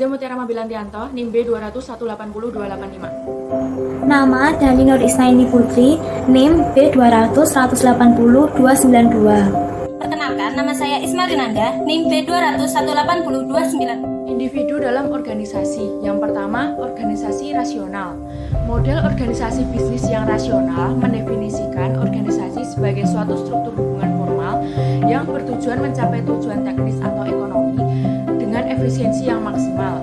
Ade Mutiara Mabilantianto, NIM B200180285. Nama Dani Nur Isnaini Putri, NIM B200180292. Perkenalkan, nama saya Isma Rinanda, NIM B200180292. Individu dalam organisasi. Yang pertama, organisasi rasional. Model organisasi bisnis yang rasional mendefinisikan organisasi sebagai suatu struktur hubungan formal yang bertujuan mencapai tujuan teknis atau ekonomi dengan efisiensi yang maksimal.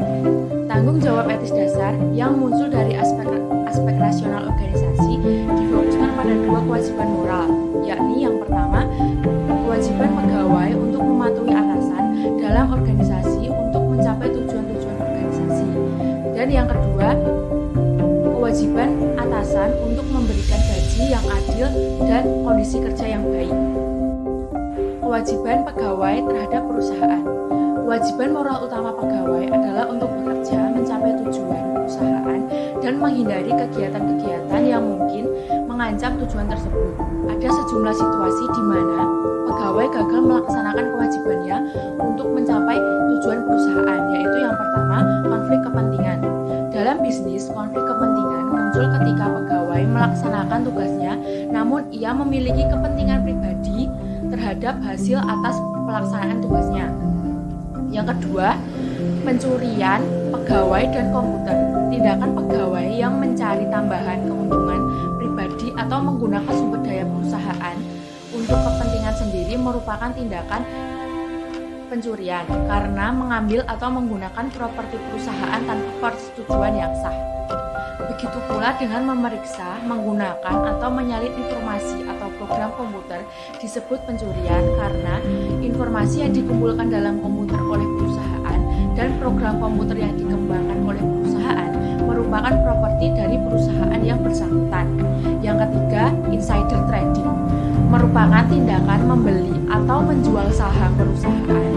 Tanggung jawab etis dasar yang muncul dari aspek rasional organisasi difokuskan pada dua kewajiban moral, yakni yang pertama, kewajiban pegawai untuk mematuhi atasan dalam organisasi untuk mencapai tujuan-tujuan organisasi. Dan yang kedua, kewajiban atasan untuk memberikan gaji yang adil dan kondisi kerja yang baik. Kewajiban pegawai terhadap perusahaan. Kewajiban moral utama pegawai adalah untuk bekerja mencapai tujuan perusahaan dan menghindari kegiatan-kegiatan yang mungkin mengancam tujuan tersebut. Ada sejumlah situasi di mana pegawai gagal melaksanakan kewajibannya untuk mencapai tujuan perusahaan, yaitu yang pertama, konflik kepentingan. Dalam bisnis, konflik kepentingan muncul ketika pegawai melaksanakan tugasnya, namun ia memiliki kepentingan pribadi terhadap hasil atas pelaksanaan tugasnya. Yang kedua, pencurian pegawai dan komputer. Tindakan pegawai yang mencari tambahan keuntungan pribadi atau menggunakan sumber daya perusahaan untuk kepentingan sendiri merupakan tindakan pencurian karena mengambil atau menggunakan properti perusahaan tanpa persetujuan yang sah. Begitu pula dengan memeriksa, menggunakan atau menyalin informasi atau program komputer disebut pencurian karena informasi yang dikumpulkan dalam komputer oleh perusahaan dan program komputer yang dikembangkan oleh perusahaan merupakan properti dari perusahaan yang bersangkutan. Yang ketiga, insider trading merupakan tindakan membeli atau menjual saham perusahaan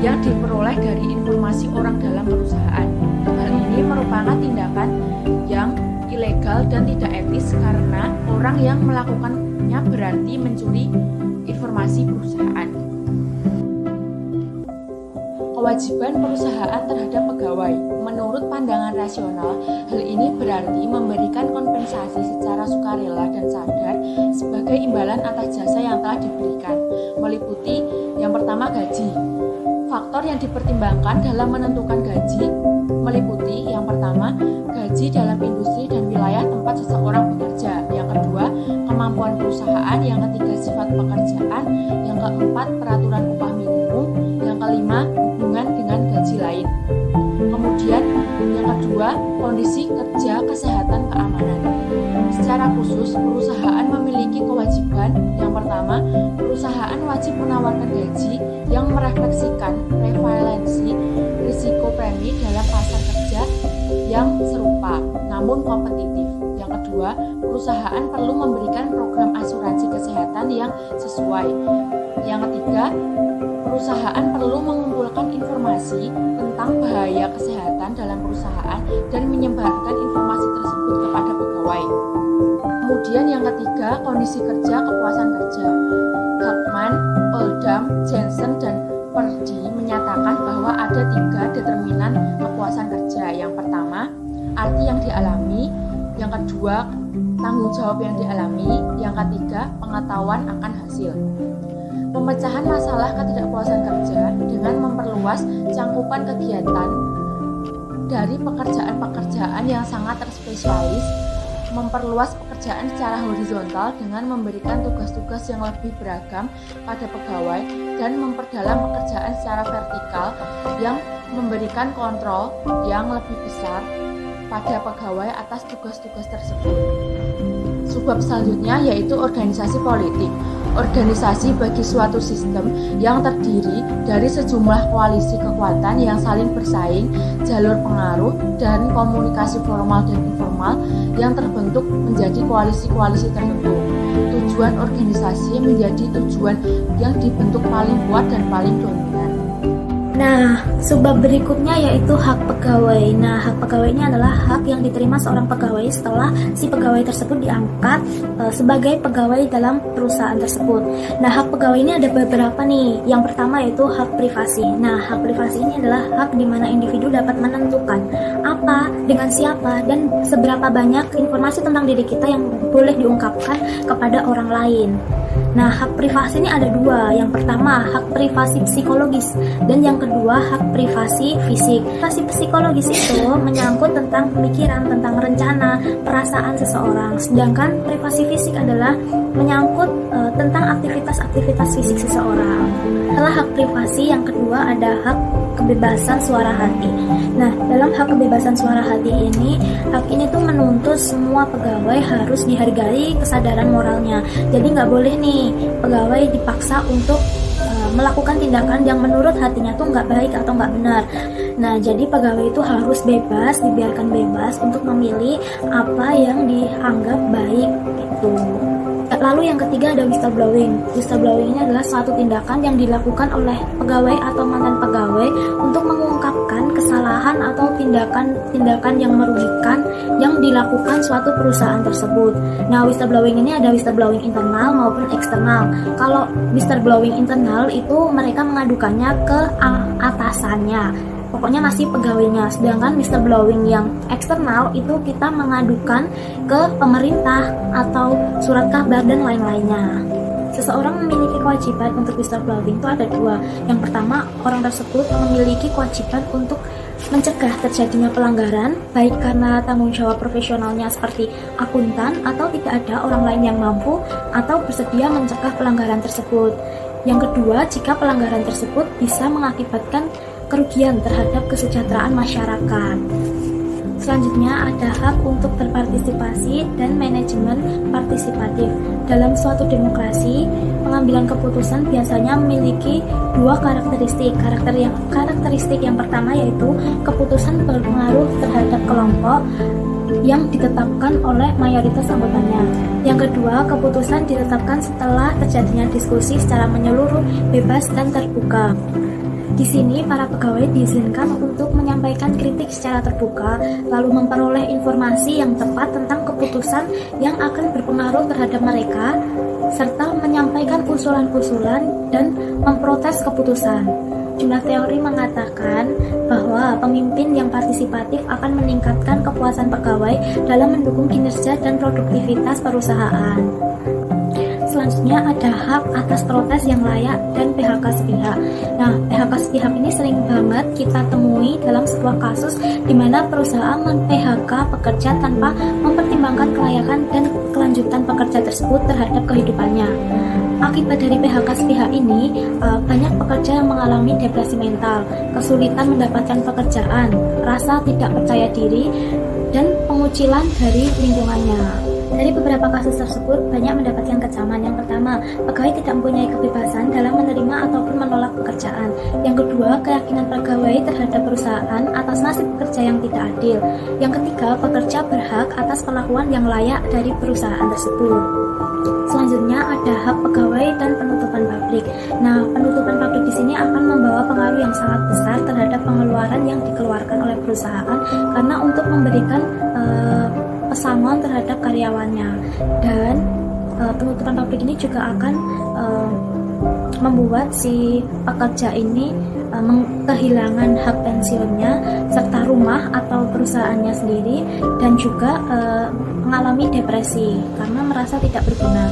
yang diperoleh dari informasi orang dalam perusahaan. Hal ini merupakan tindakan yang ilegal dan tidak etis karena orang yang melakukannya berarti mencuri informasi perusahaan. Kewajiban perusahaan terhadap pegawai. Menurut pandangan rasional, hal ini berarti memberikan kompensasi secara sukarela dan sadar sebagai imbalan atas jasa yang telah diberikan, meliputi yang pertama gaji. Faktor yang dipertimbangkan dalam menentukan gaji meliputi yang pertama, gaji dalam industri dan wilayah tempat seseorang bekerja. Yang kedua, kemampuan perusahaan. Yang ketiga, sifat pekerjaan. Yang keempat, peraturan upah minimum. Yang kelima, hubungan dengan gaji lain. Kemudian, yang kedua, kondisi kerja, kesehatan, keamanan. Secara khusus, perusahaan memiliki kewajiban. Yang pertama, perusahaan wajib menawarkan gaji yang merefleksikan prevalensi risiko premi dalam pasar kerja yang serupa, namun kompetitif. Yang kedua, perusahaan perlu memberikan program asuransi kesehatan yang sesuai. Yang ketiga, perusahaan perlu mengumpulkan informasi tentang bahaya kesehatan dalam perusahaan dan menyebarkan informasi tersebut kepada pegawai. Kemudian yang ketiga, kondisi kerja, kepuasan kerja. Hartman, Oldham, Jensen, dan Perdi menyatakan bahwa ada 3 determinan kepuasan kerja. Yang pertama, arti yang dialami. Yang kedua, tanggung jawab yang dialami. Yang ketiga, pengetahuan akan hasil. Pemecahan masalah ketidakpuasan kerja dengan memperluas cangkupan kegiatan dari pekerjaan-pekerjaan yang sangat terspesialis, memperluas pekerjaan secara horizontal dengan memberikan tugas-tugas yang lebih beragam pada pegawai dan memperdalam pekerjaan secara vertikal yang memberikan kontrol yang lebih besar pada pegawai atas tugas-tugas tersebut. Subbab selanjutnya yaitu organisasi politik. Organisasi bagi suatu sistem yang terdiri dari sejumlah koalisi kekuatan yang saling bersaing, jalur pengaruh, dan komunikasi formal dan informal yang terbentuk menjadi koalisi-koalisi tertentu. Tujuan organisasi menjadi tujuan yang dibentuk paling kuat dan paling dominan. Nah, subbab berikutnya yaitu hak pegawai. Nah, hak pegawai ini adalah hak yang diterima seorang pegawai setelah si pegawai tersebut diangkat sebagai pegawai dalam perusahaan tersebut. Nah, hak pegawai ini ada beberapa nih. Yang pertama yaitu hak privasi. Nah, hak privasi ini adalah hak di mana individu dapat menentukan apa, dengan siapa, dan seberapa banyak informasi tentang diri kita yang boleh diungkapkan kepada orang lain. Nah, hak privasi ini ada dua. Yang pertama, hak privasi psikologis, dan yang kedua, hak privasi fisik. Privasi psikologis itu menyangkut tentang pemikiran, tentang rencana, perasaan seseorang. Sedangkan privasi fisik adalah menyangkut tentang aktivitas-aktivitas fisik seseorang. Setelah hak privasi, yang kedua ada hak kebebasan suara hati. Nah, dalam hak kebebasan suara hati ini, hak ini tuh menuntut semua pegawai harus dihargai kesadaran moralnya. Jadi nggak boleh nih pegawai dipaksa untuk melakukan tindakan yang menurut hatinya tuh nggak baik atau nggak benar. Nah, jadi pegawai itu harus bebas, dibiarkan bebas untuk memilih apa yang dianggap baik gitu. Lalu yang ketiga ada whistleblowing. Whistleblowing ini adalah suatu tindakan yang dilakukan oleh pegawai atau mantan pegawai untuk mengungkapkan kesalahan atau tindakan yang merugikan yang dilakukan suatu perusahaan tersebut. Nah, whistleblowing ini ada whistleblowing internal maupun eksternal. Kalau whistleblowing internal itu mereka mengadukannya ke atasannya. Pokoknya masih pegawainya. Sedangkan whistleblowing yang eksternal itu kita mengadukan ke pemerintah atau surat kabar dan lain-lainnya. Seseorang memiliki kewajiban untuk whistleblowing itu ada dua. Yang pertama, orang tersebut memiliki kewajiban untuk mencegah terjadinya pelanggaran, baik karena tanggung jawab profesionalnya seperti akuntan atau tidak ada orang lain yang mampu atau bersedia mencegah pelanggaran tersebut. Yang kedua, jika pelanggaran tersebut bisa mengakibatkan kerugian terhadap kesejahteraan masyarakat. Selanjutnya ada hak untuk berpartisipasi dan manajemen partisipatif. Dalam suatu demokrasi, pengambilan keputusan biasanya memiliki dua karakteristik. Karakteristik yang pertama yaitu keputusan berpengaruh terhadap kelompok yang ditetapkan oleh mayoritas anggotanya. Yang kedua, keputusan ditetapkan setelah terjadinya diskusi secara menyeluruh, bebas, dan terbuka. Di sini, para pegawai diizinkan untuk menyampaikan kritik secara terbuka, lalu memperoleh informasi yang tepat tentang keputusan yang akan berpengaruh terhadap mereka, serta menyampaikan usulan-usulan dan memprotes keputusan. Jumlah teori mengatakan bahwa pemimpin yang partisipatif akan meningkatkan kepuasan pegawai dalam mendukung kinerja dan produktivitas perusahaan. Selanjutnya ada hak atas protes yang layak dan PHK sepihak. Nah, PHK sepihak ini sering banget kita temui dalam sebuah kasus di mana perusahaan men-PHK pekerja tanpa mempertimbangkan kelayakan dan kelanjutan pekerja tersebut terhadap kehidupannya. Akibat dari PHK sepihak ini, banyak pekerja yang mengalami depresi mental, kesulitan mendapatkan pekerjaan, rasa tidak percaya diri, dan pengucilan dari lingkungannya. Dari beberapa kasus tersebut, banyak mendapatkan kecaman. Yang pertama, pegawai tidak mempunyai kebebasan dalam menerima ataupun menolak pekerjaan. Yang kedua, keyakinan pegawai terhadap perusahaan atas nasib pekerja yang tidak adil. Yang ketiga, pekerja berhak atas perlakuan yang layak dari perusahaan tersebut. Selanjutnya ada hak pegawai dan penutupan pabrik. Nah, penutupan pabrik di sini akan membawa pengaruh yang sangat besar terhadap pengeluaran yang dikeluarkan oleh perusahaan karena untuk memberikan pesangon terhadap karyawannya, dan penutupan pabrik ini juga akan membuat si pekerja ini kehilangan hak pensiunnya serta rumah atau perusahaannya sendiri, dan juga mengalami depresi karena merasa tidak berguna.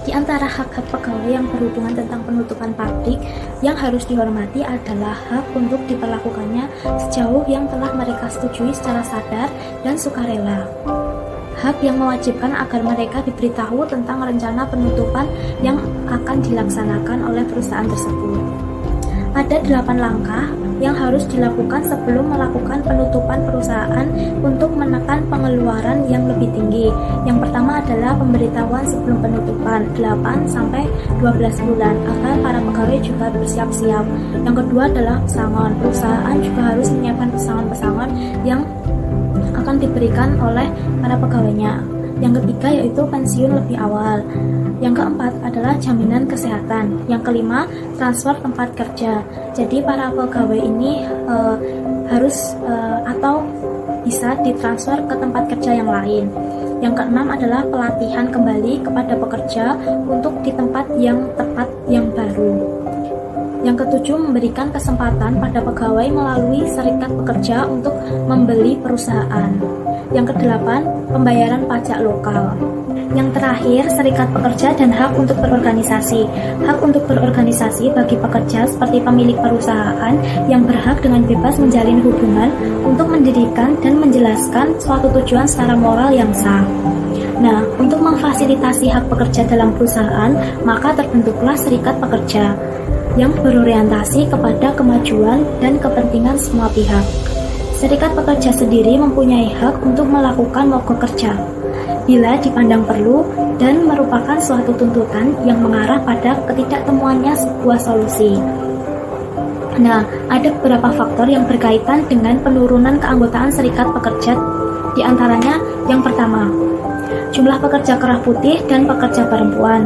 Di antara hak-hak pegawai yang berhubungan tentang penutupan pabrik yang harus dihormati adalah hak untuk diperlakukannya sejauh yang telah mereka setujui secara sadar dan sukarela. Hak yang mewajibkan agar mereka diberitahu tentang rencana penutupan yang akan dilaksanakan oleh perusahaan tersebut. Ada 8 langkah yang harus dilakukan sebelum melakukan penutupan perusahaan untuk menekan pengeluaran yang lebih tinggi. Yang pertama adalah pemberitahuan sebelum penutupan 8-12 bulan agar para pegawai juga bersiap-siap. Yang kedua adalah pesangon. Perusahaan juga harus menyiapkan pesangon-pesangon yang akan diberikan oleh para pegawainya. Yang ketiga yaitu pensiun lebih awal. Yang keempat adalah jaminan kesehatan. Yang kelima, transfer tempat kerja. Jadi para pegawai ini harus atau bisa ditransfer ke tempat kerja yang lain. Yang keenam adalah pelatihan kembali kepada pekerja untuk di tempat yang tepat yang baru. Yang ketujuh, memberikan kesempatan pada pegawai melalui serikat pekerja untuk membeli perusahaan. Yang kedelapan, pembayaran pajak lokal. Yang terakhir, serikat pekerja dan hak untuk berorganisasi. Hak untuk berorganisasi bagi pekerja seperti pemilik perusahaan yang berhak dengan bebas menjalin hubungan untuk mendirikan dan menjelaskan suatu tujuan secara moral yang sah. Nah, untuk memfasilitasi hak pekerja dalam perusahaan, maka terbentuklah serikat pekerja yang berorientasi kepada kemajuan dan kepentingan semua pihak. Serikat pekerja sendiri mempunyai hak untuk melakukan mogok kerja bila dipandang perlu dan merupakan suatu tuntutan yang mengarah pada ketidaktemuannya sebuah solusi. Nah, ada beberapa faktor yang berkaitan dengan penurunan keanggotaan serikat pekerja, di antaranya yang pertama, jumlah pekerja kerah putih dan pekerja perempuan.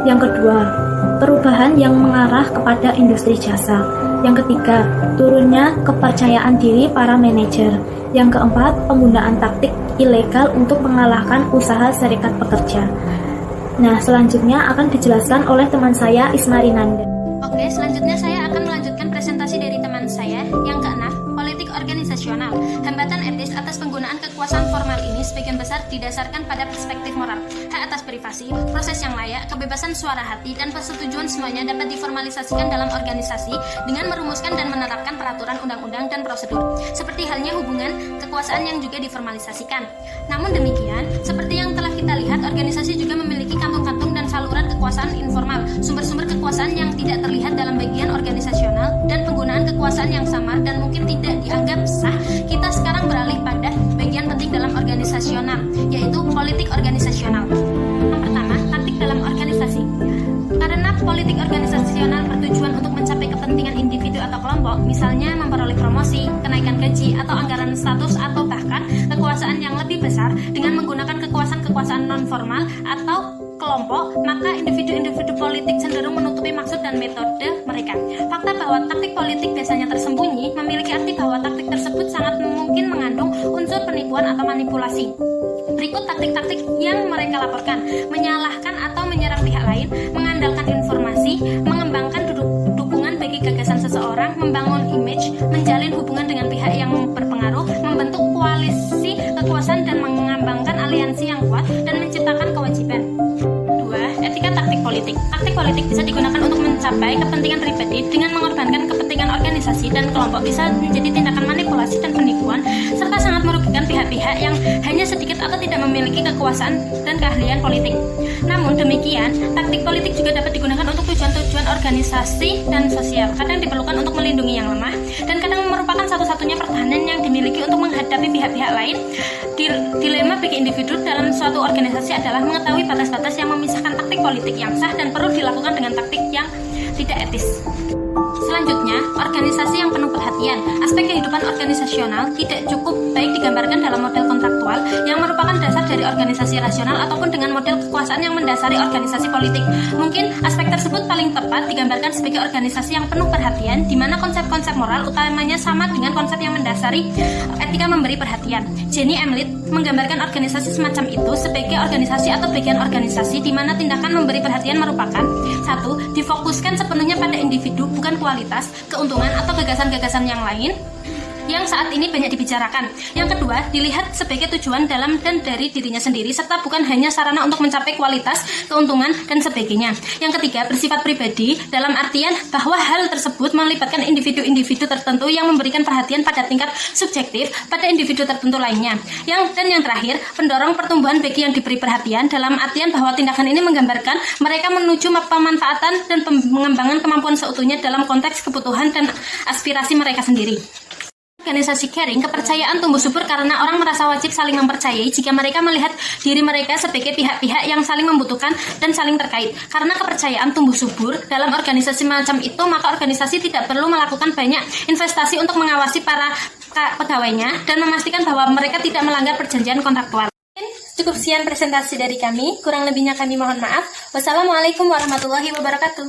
Yang kedua, perubahan yang mengarah kepada industri jasa. Yang ketiga, turunnya kepercayaan diri para manajer. Yang keempat, penggunaan taktik ilegal untuk mengalahkan usaha serikat pekerja. Nah, selanjutnya akan dijelaskan oleh teman saya Ismarinanda. Oke, selanjutnya saya akan melanjutkan presentasi dari teman saya yang keenam, politik organisasional. Hambatan etis atas penggunaan kekuasaan formal ini sebagian besar didasarkan pada perspektif moral, hak atas privasi, proses yang layak, kebebasan suara hati, dan persetujuan semuanya dapat diformalisasikan dalam organisasi dengan merumuskan dan menerapkan peraturan undang-undang dan prosedur, seperti halnya hubungan kekuasaan yang juga diformalisasikan. Namun demikian, seperti yang telah kita lihat, organisasi juga memiliki kantung-kantung dan saluran kekuasaan informal, sumber-sumber kekuasaan yang tidak terlihat dalam bagian organisasional, dan penggunaan kekuasaan yang samar dan mungkin tidak dianggap sah. Kita sekarang beralih pada bagian penting dalam organisasional, yaitu politik organisasional. Yang pertama, taktik dalam organisasi. Karena politik organisasional bertujuan untuk mencapai kepentingan individu atau kelompok, misalnya memperoleh promosi, kenaikan gaji, atau anggaran status, atau bahkan kekuasaan yang lebih besar dengan menggunakan kekuasaan non-formal atau kelompok, maka individu-individu politik cenderung menutupi maksud dan metode mereka. Fakta bahwa taktik politik biasanya tersembunyi memiliki arti bahwa taktik tersebut sangat mungkin mengandung unsur penipuan atau manipulasi. Berikut taktik-taktik yang mereka laporkan: menyalahkan atau menyerang pihak lain, mengandalkan informasi, mengembangkan dukungan bagi gagasan seseorang, membangun image, menjalin hubungan dengan pihak yang berpengaruh, membentuk koalisi kekuasaan dan mengembangkan aliansi yang kuat, dan menciptakan kewajiban. 2. Etika taktik politik. Taktik politik bisa digunakan untuk mencapai kepentingan pribadi dengan mengorbankan kepentingan organisasi dan kelompok, bisa menjadi tindakan manipulasi dan penipuan, serta sangat merugikan pihak-pihak yang hanya sedikit atau tidak memiliki kekuasaan dan keahlian politik. Namun demikian, taktik politik juga dapat digunakan untuk tujuan-tujuan organisasi dan sosial, kadang diperlukan untuk melindungi yang lemah, dan kadang merupakan satu-satunya pertahanan yang dimiliki untuk menghadapi pihak-pihak lain. Dilema bagi individu dalam suatu organisasi adalah mengetahui batas-batas yang memisahkan taktik politik yang sah dan perlu dilakukan dengan taktik yang tidak etis. Selanjutnya, organisasi yang penuh perhatian. Aspek kehidupan organisasional tidak cukup baik digambarkan dalam model kontraktual yang merupakan dasar dari organisasi rasional ataupun dengan model kekuasaan yang mendasari organisasi politik. Mungkin aspek tersebut paling tepat digambarkan sebagai organisasi yang penuh perhatian, di mana konsep-konsep moral utamanya sama dengan konsep yang mendasari etika memberi perhatian. Jenny Emlit menggambarkan organisasi semacam itu sebagai organisasi atau bagian organisasi di mana tindakan memberi perhatian merupakan: 1. Difokuskan sepenuhnya pada individu, bukan kualitas, keuntungan, atau gagasan-gagasan yang lain yang saat ini banyak dibicarakan. Yang kedua, dilihat sebagai tujuan dalam dan dari dirinya sendiri, serta bukan hanya sarana untuk mencapai kualitas, keuntungan, dan sebagainya. Yang ketiga, bersifat pribadi, dalam artian bahwa hal tersebut melibatkan individu-individu tertentu yang memberikan perhatian pada tingkat subjektif pada individu tertentu lainnya. Yang terakhir, pendorong pertumbuhan bagi yang diberi perhatian, dalam artian bahwa tindakan ini menggambarkan mereka menuju pemanfaatan dan pengembangan kemampuan seutuhnya dalam konteks kebutuhan dan aspirasi mereka sendiri. Organisasi caring, kepercayaan tumbuh subur karena orang merasa wajib saling mempercayai jika mereka melihat diri mereka sebagai pihak-pihak yang saling membutuhkan dan saling terkait. Karena kepercayaan tumbuh subur dalam organisasi macam itu, maka organisasi tidak perlu melakukan banyak investasi untuk mengawasi para pegawainya dan memastikan bahwa mereka tidak melanggar perjanjian kontraktual. Cukup sekian presentasi dari kami, kurang lebihnya kami mohon maaf. Wassalamualaikum warahmatullahi wabarakatuh.